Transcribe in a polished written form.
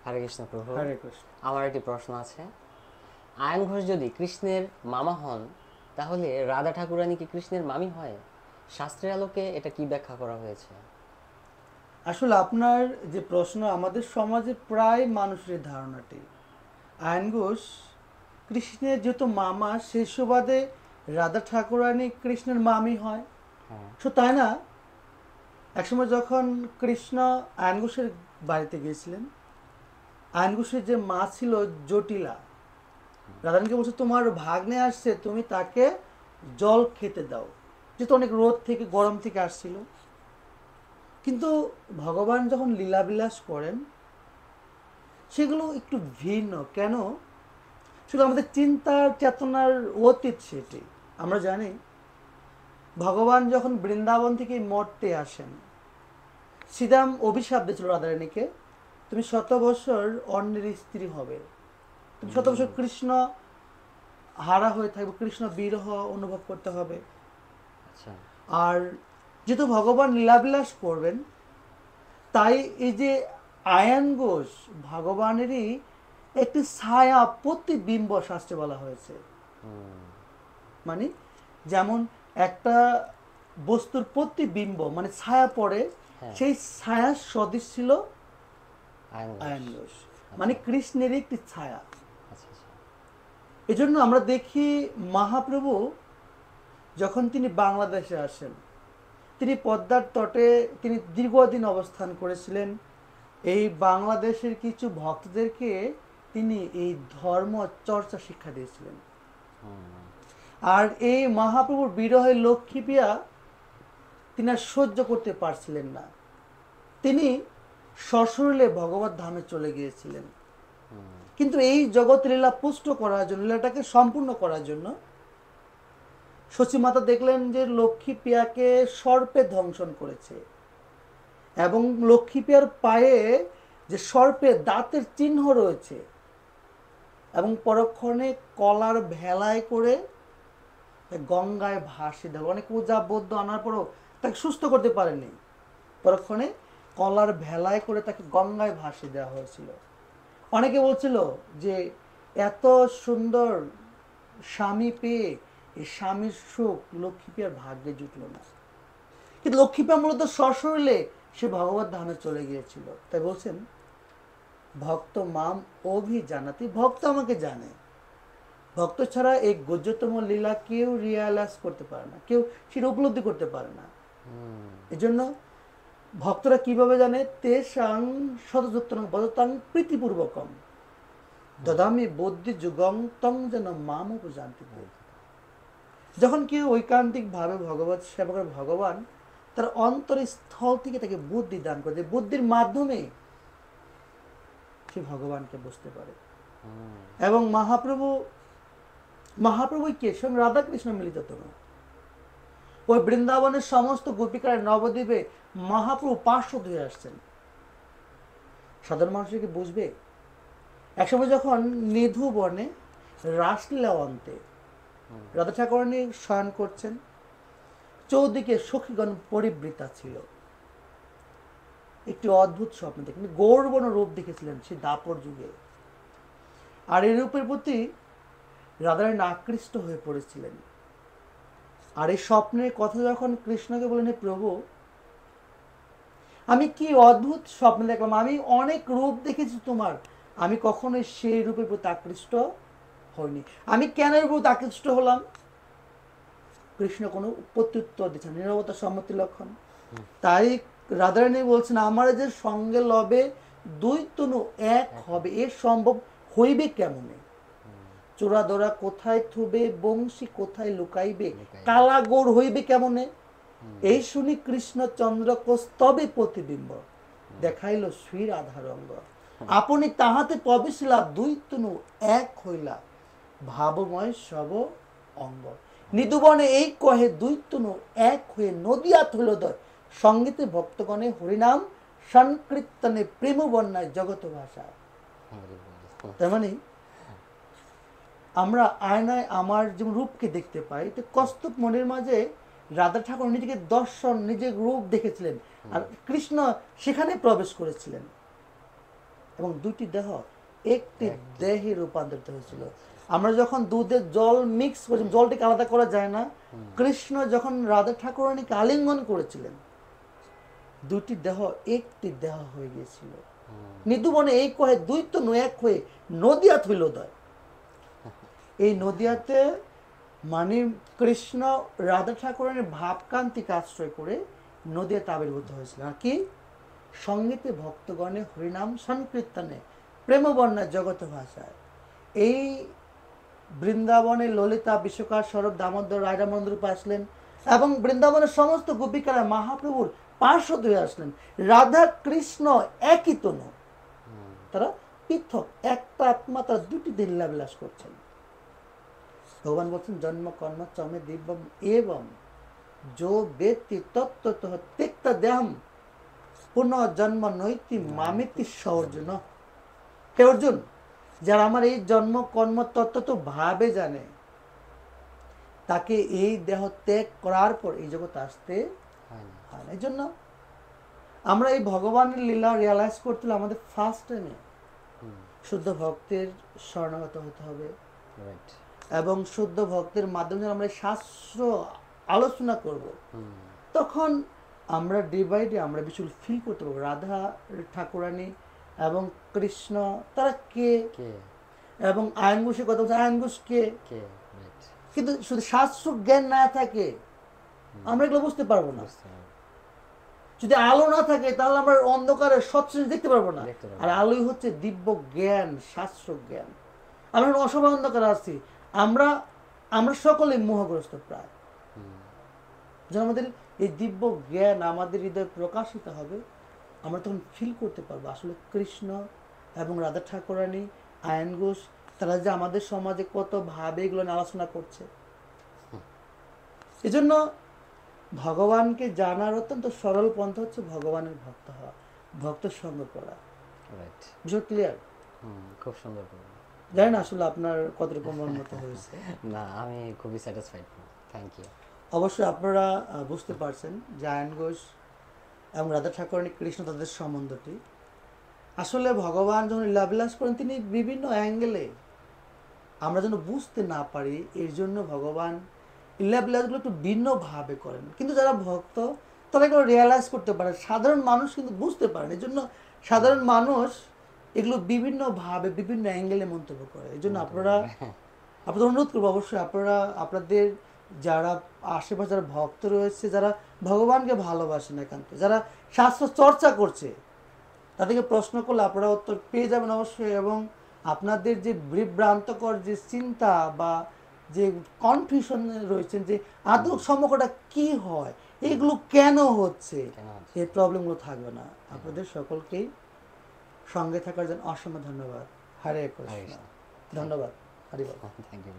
হরে কৃষ্ণ প্রভু। হরে কৃষ্ণ। আমার একটি প্রশ্ন আছে। আয়ন ঘোষ যদি কৃষ্ণের মামা হন, তাহলে রাধা ঠাকুরানী কি কৃষ্ণের মামি হয়? শাস্ত্রের আলোকে এটা কি ব্যাখ্যা করা হয়েছে? আসলে আপনার যে প্রশ্ন, আমাদের সমাজে প্রায় মানুষের ধারণাটি আয়ন ঘোষ কৃষ্ণের যেহেতু মামা, সেই সুবাদে রাধা ঠাকুরানী কৃষ্ণের মামি হয়। হ্যাঁ। তাই না? একসময় যখন কৃষ্ণ আয়ন ঘোষের বাড়িতে গিয়েছিলেন, আয়ন ঘোষের যে মা ছিল জটিলা, রাধারানীকে বলছে তোমার ভাগ্নে আসছে, তুমি তাকে জল খেতে দাও, যেহেতু অনেক রোদ থেকে গরম থেকে আসছিল। কিন্তু ভগবান যখন লীলাবিলাস করেন, সেগুলো একটু ভিন্ন। কেন? শুধু আমাদের চিন্তার চেতনার অতীত সেটি। আমরা জানি ভগবান যখন বৃন্দাবন থেকে মর্তে আসেন, শ্রীরাম অভিশাপ দিয়েছিল রাধারানীকে, তুমি 100 বছর অন্যের স্ত্রী হবে, তুমি 100 বছর কৃষ্ণ হারা হয়ে থাকবে, কৃষ্ণ বিরহ অনুভব করতে হবে। আচ্ছা। আর যেহেতু ভগবান লীলাবিলাস করবেন, তাই এই যে আয়ন ঘোষ ভগবানেরই একটি ছায়া, প্রতিবিম্ব শাস্ত্রে বলা হয়েছে। মানে যেমন একটা বস্তুর প্রতিবিম্ব মানে ছায়া পড়ে, হ্যাঁ। সেই ছায়ার সদৃশ ছিল আয়ন ঘোষ। আয়ন ঘোষ, মানে কৃষ্ণেরই একটি ছায়া। আচ্ছা আচ্ছা। এজন্য আমরা দেখি মহাপ্রভু যখন তিনি বাংলাদেশে আসেন, তিনি পদ্মার তটে তিনি দীর্ঘদিন অবস্থান করেছিলেন। এই বাংলাদেশের কিছু ভক্তদেরকে তিনি এই ধর্ম চর্চা শিক্ষা দিয়েছিলেন। আর এই মহাপ্রভুর বিরহে লক্ষ্মীপ্রিয়া তিনি আর সহ্য করতে পারছিলেন না। তিনি সশরীরে ভগবত ধামে চলে গিয়েছিলেন। কিন্তু এই জগৎ লীলা পুষ্ট করার জন্য, লীলাটাকে সম্পূর্ণ করার জন্য সচিমাতা দেখলেন যে লক্ষ্মী পিয়াকে সর্পে ধ্বংসন করেছে, এবং লক্ষ্মী পিয়ার পায়ে যে সর্পের দাঁতের চিহ্ন রয়েছে, এবং পরক্ষণে কলার ভেলায় করে গঙ্গায় ভাসিয়ে দেওয়া। অনেক পূজা বৌদ্ধ আনার পরও তাকে সুস্থ করতে পারেনি, পরক্ষণে কলার ভেলায় করে তাকে গঙ্গায় ভাসিয়ে দেওয়া হয়েছিল। অনেকে বলছিল যে এত সুন্দর স্বামী পেয়ে এই স্বামীর সুখ লক্ষ্মীপ্রিয়ার ভাগ্যে জুটল না। কিন্তু লক্ষ্মীপ্রিয়া মূলত সশরীরে সে ভগবত ধামে চলে গিয়েছিল। তাই বলছেন ভক্ত মাম অভিজানাতি, ভক্ত আমাকে জানে। ভক্ত ছাড়া এই গজ্যতম লীলা কেউ রিয়ালাইজ করতে পারে না, কেউ সেটা উপলব্ধি করতে পারে না। এই জন্য ভক্তরা কিভাবে জানে? তেষাং শতযত্ন বদতাং প্রীতিপূর্বকম দদামি বুদ্ধি যুগং তং যেন মাম উপজানতে। যখন কেউ ঐকান্তিক ভাবে ভগবত সেবা করে, ভগবান তার অন্তরের স্থল থেকে তাকে বুদ্ধি দান করে, যে বুদ্ধির মাধ্যমে সে ভগবানকে বুঝতে পারে। এবং মহাপ্রভু কে? স্বয়ং রাধাকৃষ্ণ মিলিত তনু। ওই বৃন্দাবনের সমস্ত গোপিকার নবদ্বীপে মহাপ্রভু পার্শ্বদ হয়ে আসছেন। সাধারণ মানুষের কি বুঝবে? একসময় যখন নিধু বনে রাসলীলা অন্তে রাধা ঠাকুরানী শয়ন করছেন, চৌদিকে সখীগণ পরিবৃতা ছিল। একটি অদ্ভুত স্বপ্ন দেখেন, গৌরবর্ণ রূপ দেখেছিলেন সেই দাপর যুগে। আর এই রূপের প্রতি রাধারানী আকৃষ্ট হয়ে পড়েছিলেন। আর এই স্বপ্নের কথা যখন কৃষ্ণকে বলেন, হে প্রভু, আমি কি অদ্ভুত স্বপ্ন দেখলাম, আমি অনেক রূপ দেখেছি তোমার, আমি কখনোই সেই রূপের প্রতি আকৃষ্ট হইনি, আমি কেন এর প্রতি আকৃষ্ট হলাম? কৃষ্ণ কোনো প্রত্যুত্তর দিচ্ছেন, নীরবতা সম্মতি লক্ষণ। তাই রাধারানী বলছেন, আমার যে সঙ্গে লবে দুই তনু এক হবে, এর সম্ভব হইবে কেমনে? চোরা দোরা কোথায় থুবে, বংশী কোথায় লুকাইবে, কালা গোড় হইবে কেমনে? এই শুনি কৃষ্ণচন্দ্র কস্তবে প্রতিবিম্ব, দেখাইল শ্রীর আধার অঙ্গ। আপনি তাহাতে প্রবেশিলা, দুই তনু এক হইলা, ভাবময় সব অঙ্গ। নিদুবনে এই কহে দুই তনু এক হয়ে নদিয়াত হইল দয়, সঙ্গীতে ভক্তগণে হরিনাম সংকীর্তনে প্রেম বন্যায় জগত ভাষা। তার মানে আমরা আয়নায় আমার যেমন রূপকে দেখতে পাই, তো কস্তব মনের মাঝে রাধা ঠাকুর নিজেকে দর্শন, নিজের রূপ দেখেছিলেন, আর কৃষ্ণ সেখানে প্রবেশ করেছিলেন। এবং দুটি দেহ একটি দেহে রূপান্তরিত হয়েছিল। আমরা যখন দুধের জল মিক্স করেছি, জলটিকে আলাদা করা যায় না, কৃষ্ণ যখন রাধা ঠাকুরানীকে আলিঙ্গন করেছিলেন, দুটি দেহ একটি দেহ হয়ে গিয়েছিল। নিদুবনে এই কহে দ্বৈত এক হয়ে নদিয়া থইল দয়। এই নদিয়াতে মানে কৃষ্ণ রাধা ঠাকুরানীর ভাবকান্তিকে আশ্রয় করে নদিয়াতে আবির্ভূত হয়েছিল। আর কি সঙ্গীতে ভক্তগণে হরিনাম সংকীর্তনে প্রেমবর্ণা জগত ভাষায়। এই বৃন্দাবনে ললিতা বিশ্বকার স্বরূপ দামোদর রায়রামন্দ রূপে আসলেন এবং বৃন্দাবনের সমস্ত গোপিকারা মহাপ্রভুর পার্শ্বদ হয়ে আসলেন। রাধা কৃষ্ণ একই তনু, তারা পৃথক, একটা আত্মা, তারা দুটি দিন বিলাস করছেন। ভগবান বলছেন জন্ম কর্ম চমে দিব্যম এবং যো বেত্তি তত্ত্বতঃ তিক্ত দেহম পুনর্জন্ম নৈতি মামিতি সর্জুন। হে অর্জুন, যারা আমার এই জন্ম কর্ম তত্ত্ব তো ভাবে জানে, তাকে এই দেহ ত্যাগ করার পর এই জগৎ আসতে হয় না। এই জন্য আমরা এই ভগবানের লীলা রিয়ালাইজ করতে হলে আমাদের ফার্স্ট টাইমে শুদ্ধ ভক্তের শরণাগত হতে হবে এবং শুদ্ধ ভক্তের মাধ্যমে আমরা শাস্ত্র আলোচনা করব, তখন আমরা ডে বাই ডে আমরা বিষয় ফিল করতে পারবো রাধা ঠাকুরানী এবং কৃষ্ণ তারা কে, এবং আয়ন ঘোষের কথা বলছে আয়ন ঘোষ কে। কিন্তু শুধু শাস্ত্র জ্ঞান না থাকে আমরা এগুলো বুঝতে পারবো না। যদি আলো না থাকে তাহলে আমরা অন্ধকারে সচ্ছল দেখতে পারবো না। আর আলোই হচ্ছে দিব্য জ্ঞান, শাস্ত্র জ্ঞান। আমরা অসভা অন্ধকারে আছি, আমরা আমরা সকলে মোহগ্রস্ত প্রায়। যখন আমাদের এই দিব্য জ্ঞান আমাদের হৃদয়ে প্রকাশিত হবে, আমরা তখন ফিল করতে পারবো আসলে কৃষ্ণ এবং রাধা ঠাকুরানী, আয়ন ঘোষ, তারা যে আমাদের সমাজে কত ভাবে এগুলো আলোচনা করছে। এজন্য ভগবানকে জানার অত্যন্ত সরল পন্থা হচ্ছে ভগবানের ভক্ত হওয়া, ভক্ত সঙ্গ করা। বিষয় ক্লিয়ার? খুব সুন্দর। জানি না আসলে আপনার কতটুকু মন মতো হয়েছে। না, আমি খুবই স্যাটিসফাইড। Thank you. অবশ্যই আপনারা বুঝতে পারছেন যে আয়ন ঘোষ এবং রাধা ঠাকুরানী কৃষ্ণ তাদের সম্বন্ধটি আসলে ভগবান যখন লীলাবিলাস করেন তিনি বিভিন্ন অ্যাঙ্গেলে আমরা যেন বুঝতে না পারি, এর জন্য ভগবান লীলাবিলাসগুলো একটু ভিন্নভাবে করেন। কিন্তু যারা ভক্ত তারা এগুলো রিয়ালাইজ করতে পারে, সাধারণ মানুষ কিন্তু বুঝতে পারেন। এই জন্য সাধারণ মানুষ এগুলো বিভিন্নভাবে বিভিন্ন অ্যাঙ্গেলে মন্তব্য করে। এই জন্য আপনাদের অনুরোধ করবো অবশ্যই আপনারা আপনাদের যারা আশেপাশে যারা ভক্ত রয়েছে, যারা ভগবানকে ভালোবাসেন একান্ত, যারা শাস্ত্র চর্চা করছে, তাদেরকে প্রশ্ন করলে আপনারা উত্তর পেয়ে যাবেন অবশ্যই। এবং আপনাদের যে বিভ্রান্তকর যে চিন্তা বা যে কনফিউশন রয়েছেন যে আদৌ সম্পর্কটা কি হয়, এগুলো কেন হচ্ছে, এই প্রবলেমগুলো থাকবে না। আপনাদের সকলকেই সঙ্গে থাকার জন্য অসংখ্য ধন্যবাদ। হরে কৃষ্ণ। ধন্যবাদ। হরি বল। Thank you.